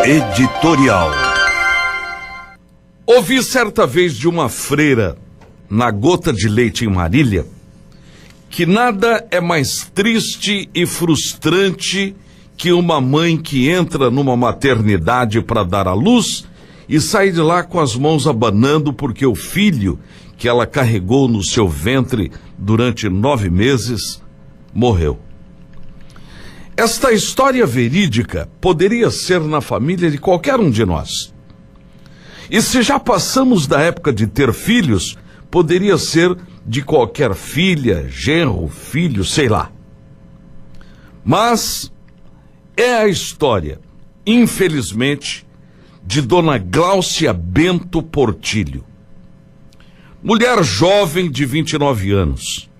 Editorial. Ouvi certa vez de uma freira, na Gota de Leite em Marília, que nada é mais triste e frustrante que uma mãe que entra numa maternidade para dar à luz e sai de lá com as mãos abanando porque o filho que ela carregou no seu ventre durante 9 meses morreu. Esta história verídica poderia ser na família de qualquer um de nós. E se já passamos da época de ter filhos, poderia ser de qualquer filha, genro, filho, sei lá. Mas é a história, infelizmente, de Dona Gláucia Bento Portillo. Mulher jovem de 29 anos.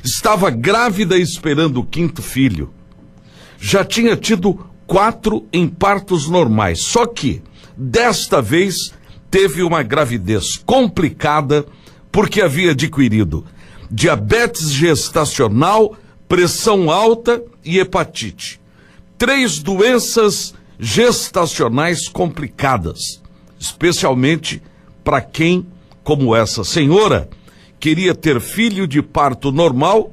Estava grávida esperando o 5º filho. Já tinha tido 4 em partos normais, só que, desta vez, teve uma gravidez complicada porque havia adquirido diabetes gestacional, pressão alta e hepatite. 3 doenças gestacionais complicadas, especialmente para quem, como essa senhora, queria ter filho de parto normal,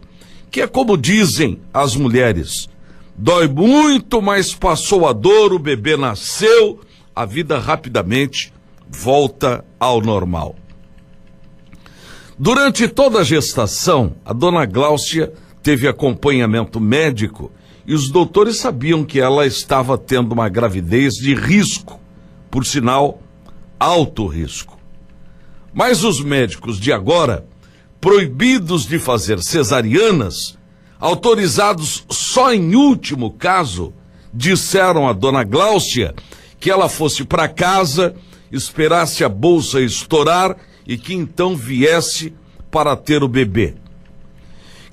que é como dizem as mulheres, dói muito, mas passou a dor, o bebê nasceu, a vida rapidamente volta ao normal. Durante toda a gestação, a Dona Gláucia teve acompanhamento médico e os doutores sabiam que ela estava tendo uma gravidez de risco, por sinal, alto risco. Mas os médicos de agora, proibidos de fazer cesarianas, autorizados só em último caso, disseram à Dona Gláucia que ela fosse para casa, esperasse a bolsa estourar e que então viesse para ter o bebê.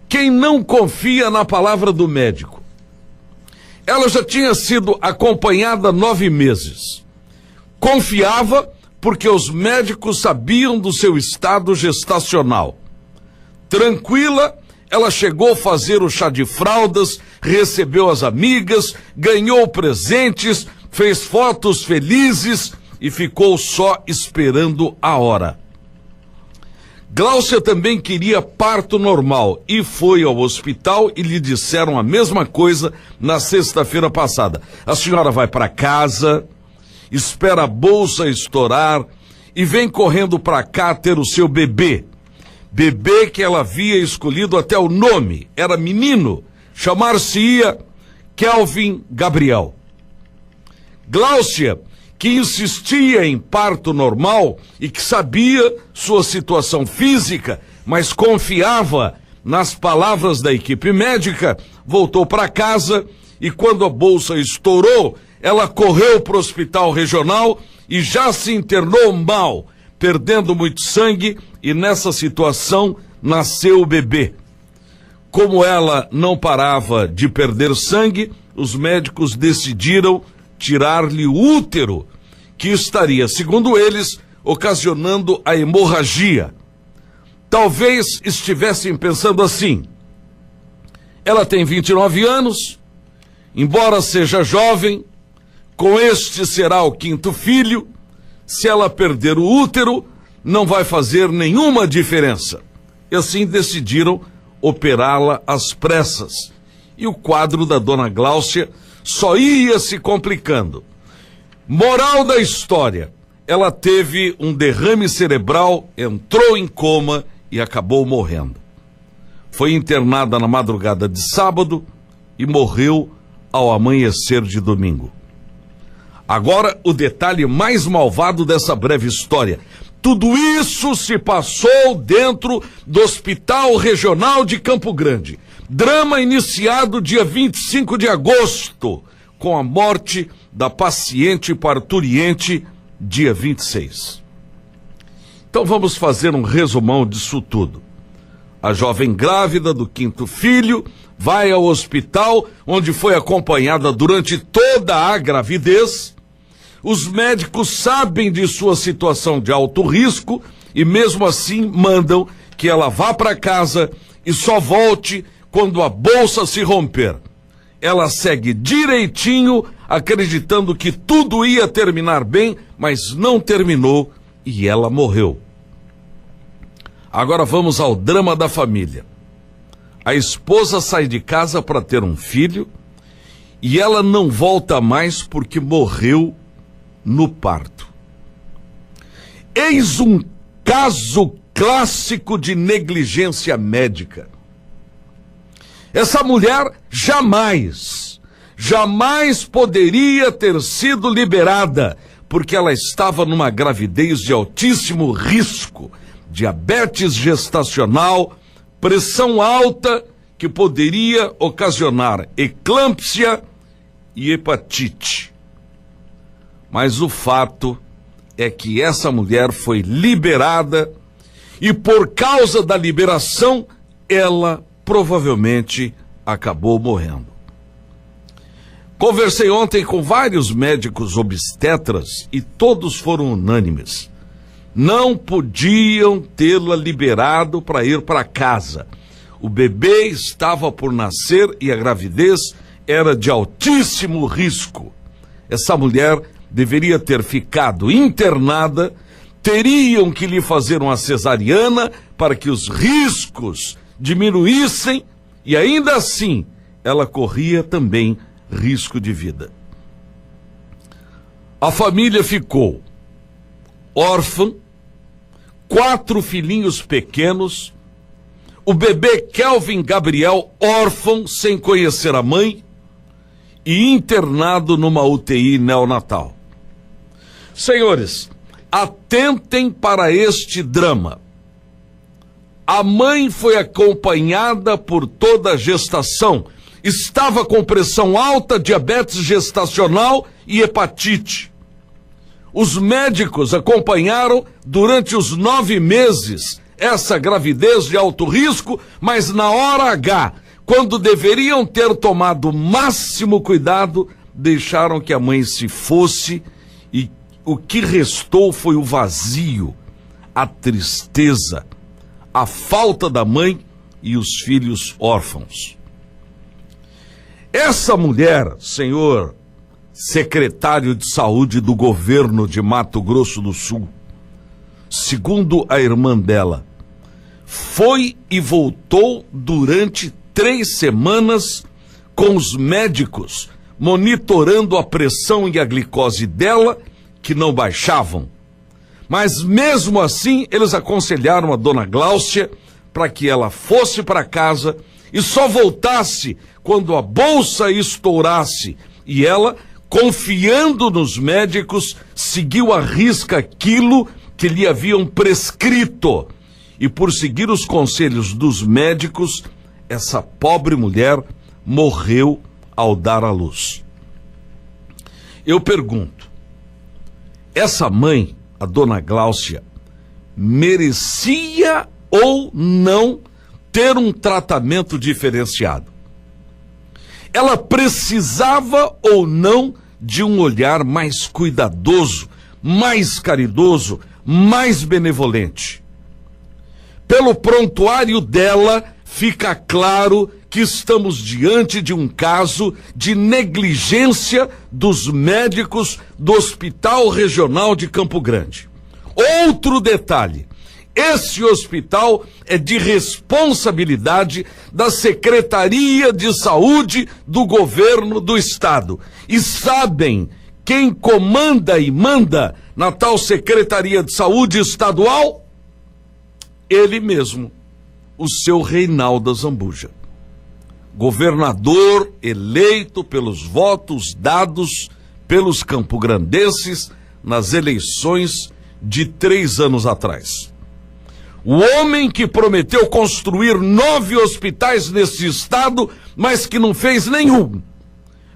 Quem não confia na palavra do médico? Ela já tinha sido acompanhada 9 meses. Confiava porque os médicos sabiam do seu estado gestacional. Tranquila, ela chegou a fazer o chá de fraldas, recebeu as amigas, ganhou presentes, fez fotos felizes e ficou só esperando a hora. Gláucia também queria parto normal e foi ao hospital e lhe disseram a mesma coisa na sexta-feira passada. A senhora vai para casa, espera a bolsa estourar e vem correndo para cá ter o seu bebê. Bebê que ela havia escolhido até o nome, era menino, chamar-se-ia Kelvin Gabriel. Gláucia, que insistia em parto normal e que sabia sua situação física, mas confiava nas palavras da equipe médica, voltou para casa e quando a bolsa estourou, ela correu para o hospital regional e já se internou mal, perdendo muito sangue, e nessa situação nasceu o bebê. Como ela não parava de perder sangue, os médicos decidiram tirar-lhe o útero, que estaria, segundo eles, ocasionando a hemorragia. Talvez estivessem pensando assim: ela tem 29 anos, embora seja jovem, com este será o 5º filho, se ela perder o útero, não vai fazer nenhuma diferença. E assim decidiram operá-la às pressas. E o quadro da Dona Gláucia só ia se complicando. Moral da história: ela teve um derrame cerebral, entrou em coma e acabou morrendo. Foi internada na madrugada de sábado e morreu ao amanhecer de domingo. Agora, o detalhe mais malvado dessa breve história. Tudo isso se passou dentro do Hospital Regional de Campo Grande. Drama iniciado dia 25 de agosto, com a morte da paciente parturiente, dia 26. Então vamos fazer um resumão disso tudo. A jovem grávida do 5º filho vai ao hospital, onde foi acompanhada durante toda a gravidez. Os médicos sabem de sua situação de alto risco e mesmo assim mandam que ela vá para casa e só volte quando a bolsa se romper. ela segue direitinho, acreditando que tudo ia terminar bem, mas não terminou e ela morreu. Agora vamos ao drama da família. A esposa sai de casa para ter um filho e ela não volta mais porque morreu no parto. Eis um caso clássico de negligência médica. Essa mulher jamais poderia ter sido liberada, porque ela estava numa gravidez de altíssimo risco, diabetes gestacional, pressão alta que poderia ocasionar eclâmpsia e hepatite. Mas o fato é que essa mulher foi liberada e por causa da liberação, ela provavelmente acabou morrendo. Conversei ontem com vários médicos obstetras e todos foram unânimes. Não podiam tê-la liberado para ir para casa. O bebê estava por nascer e a gravidez era de altíssimo risco. Essa mulher deveria ter ficado internada, teriam que lhe fazer uma cesariana para que os riscos diminuíssem e ainda assim ela corria também risco de vida. A família ficou órfã, 4 filhinhos pequenos, o bebê Kelvin Gabriel órfão, sem conhecer a mãe, e internado numa UTI neonatal. Senhores, atentem para este drama. A mãe foi acompanhada por toda a gestação, estava com pressão alta, diabetes gestacional e hepatite. Os médicos acompanharam durante os 9 meses essa gravidez de alto risco, mas na hora H, quando deveriam ter tomado o máximo cuidado, deixaram que a mãe se fosse e o que restou foi o vazio, a tristeza, a falta da mãe e os filhos órfãos. Essa mulher, senhor secretário de saúde do governo de Mato Grosso do Sul, segundo a irmã dela, foi e voltou durante 3 semanas com os médicos monitorando a pressão e a glicose dela, que não baixavam. Mas mesmo assim, eles aconselharam a dona Gláucia para que ela fosse para casa e só voltasse quando a bolsa estourasse. E ela, confiando nos médicos, seguiu à risca aquilo que lhe haviam prescrito. E por seguir os conselhos dos médicos, essa pobre mulher morreu ao dar à luz. Eu pergunto, essa mãe, a dona Gláucia, merecia ou não ter um tratamento diferenciado? Ela precisava ou não de um olhar mais cuidadoso, mais caridoso, mais benevolente? Pelo prontuário dela, fica claro que estamos diante de um caso de negligência dos médicos do Hospital Regional de Campo Grande. Outro detalhe, esse hospital é de responsabilidade da Secretaria de Saúde do Governo do Estado. E sabem quem comanda e manda na tal Secretaria de Saúde Estadual? Ele mesmo, o seu Reinaldo Azambuja. Governador eleito pelos votos dados pelos campograndenses nas eleições de 3 anos atrás. O homem que prometeu construir 9 hospitais nesse estado, mas que não fez nenhum.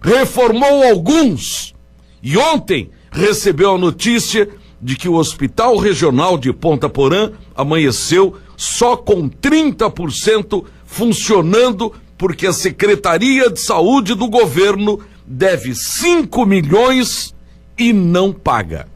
Reformou alguns. E ontem recebeu a notícia de que o Hospital Regional de Ponta Porã amanheceu só com 30% funcionando, porque a Secretaria de Saúde do governo deve 5 milhões e não paga.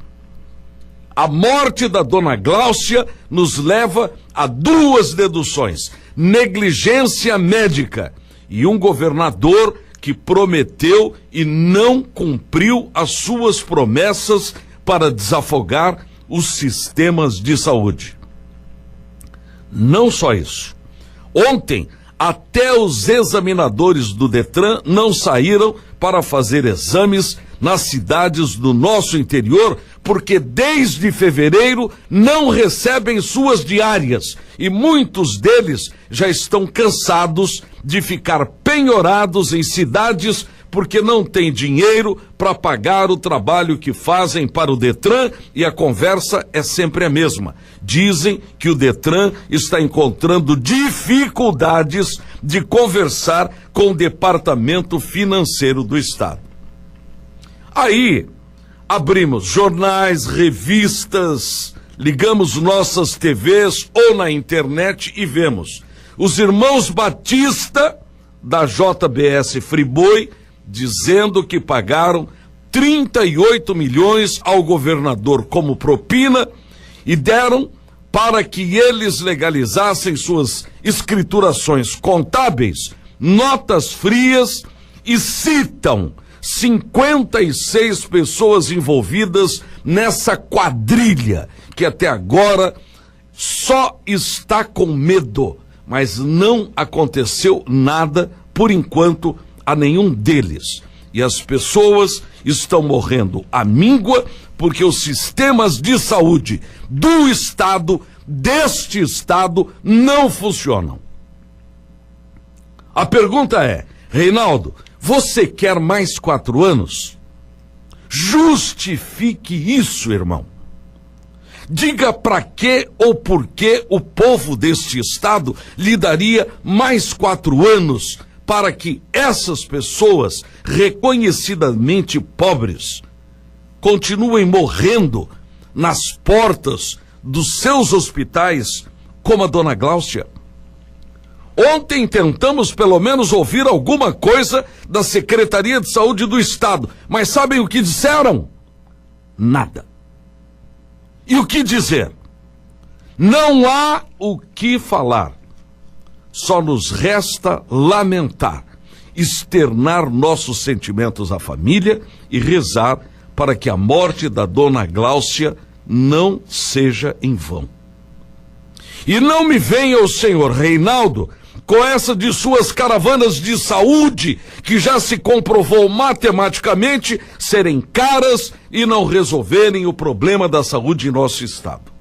A morte da dona Gláucia nos leva a 2 deduções: negligência médica e um governador que prometeu e não cumpriu as suas promessas para desafogar os sistemas de saúde. Não só isso. Ontem, até os examinadores do Detran não saíram para fazer exames nas cidades do nosso interior, porque desde fevereiro não recebem suas diárias e muitos deles já estão cansados de ficar penhorados em cidades porque não têm dinheiro para pagar o trabalho que fazem para o Detran, e a conversa é sempre a mesma. Dizem que o Detran está encontrando dificuldades de conversar com o Departamento Financeiro do Estado. Aí, abrimos jornais, revistas, ligamos nossas TVs ou na internet e vemos os irmãos Batista da JBS Friboi dizendo que pagaram 38 milhões ao governador como propina e deram para que eles legalizassem suas escriturações contábeis, notas frias, e citam 56 pessoas envolvidas nessa quadrilha que até agora só está com medo, mas não aconteceu nada por enquanto a nenhum deles. E as pessoas estão morrendo à míngua porque os sistemas de saúde do Estado, deste Estado, não funcionam. A pergunta é, Reinaldo, você quer mais 4 anos? Justifique isso, irmão. Diga para que ou por que o povo deste Estado lhe daria mais 4 anos para que essas pessoas reconhecidamente pobres continuem morrendo nas portas dos seus hospitais, como a dona Gláucia. Ontem tentamos pelo menos ouvir alguma coisa da Secretaria de Saúde do Estado, mas sabem o que disseram? Nada. E o que dizer? Não há o que falar. Só nos resta lamentar, externar nossos sentimentos à família e rezar para que a morte da dona Gláucia não seja em vão. E não me venha o senhor Reinaldo com essa de suas caravanas de saúde, que já se comprovou matematicamente serem caras e não resolverem o problema da saúde em nosso estado.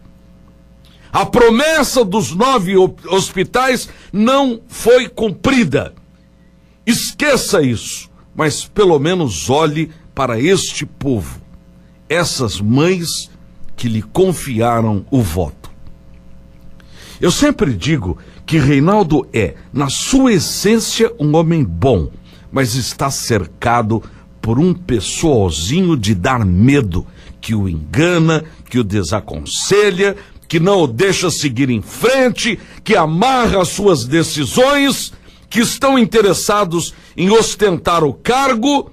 A promessa dos 9 hospitais não foi cumprida. Esqueça isso, mas pelo menos olhe para este povo, essas mães que lhe confiaram o voto. Eu sempre digo que Reinaldo é, na sua essência, um homem bom, mas está cercado por um pessoalzinho de dar medo, que o engana, que o desaconselha, que não o deixa seguir em frente, que amarra as suas decisões, que estão interessados em ostentar o cargo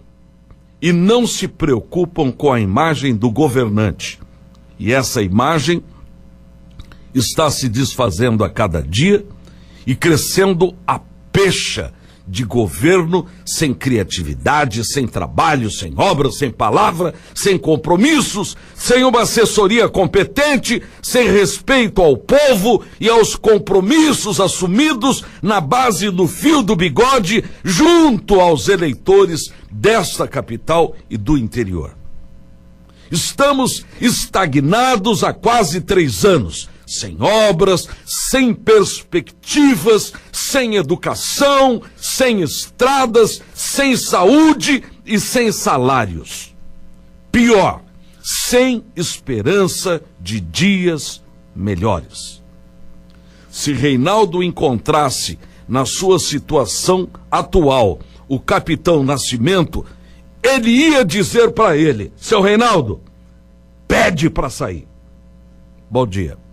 e não se preocupam com a imagem do governante. E essa imagem está se desfazendo a cada dia e crescendo a pecha de governo sem criatividade, sem trabalho, sem obras, sem palavra, sem compromissos, sem uma assessoria competente, sem respeito ao povo e aos compromissos assumidos na base do fio do bigode junto aos eleitores desta capital e do interior. Estamos estagnados há quase 3 anos, sem obras, sem perspectivas, sem educação, sem estradas, sem saúde e sem salários. Pior, sem esperança de dias melhores. Se Reinaldo encontrasse na sua situação atual o capitão Nascimento, ele ia dizer para ele: seu Reinaldo, pede para sair. Bom dia.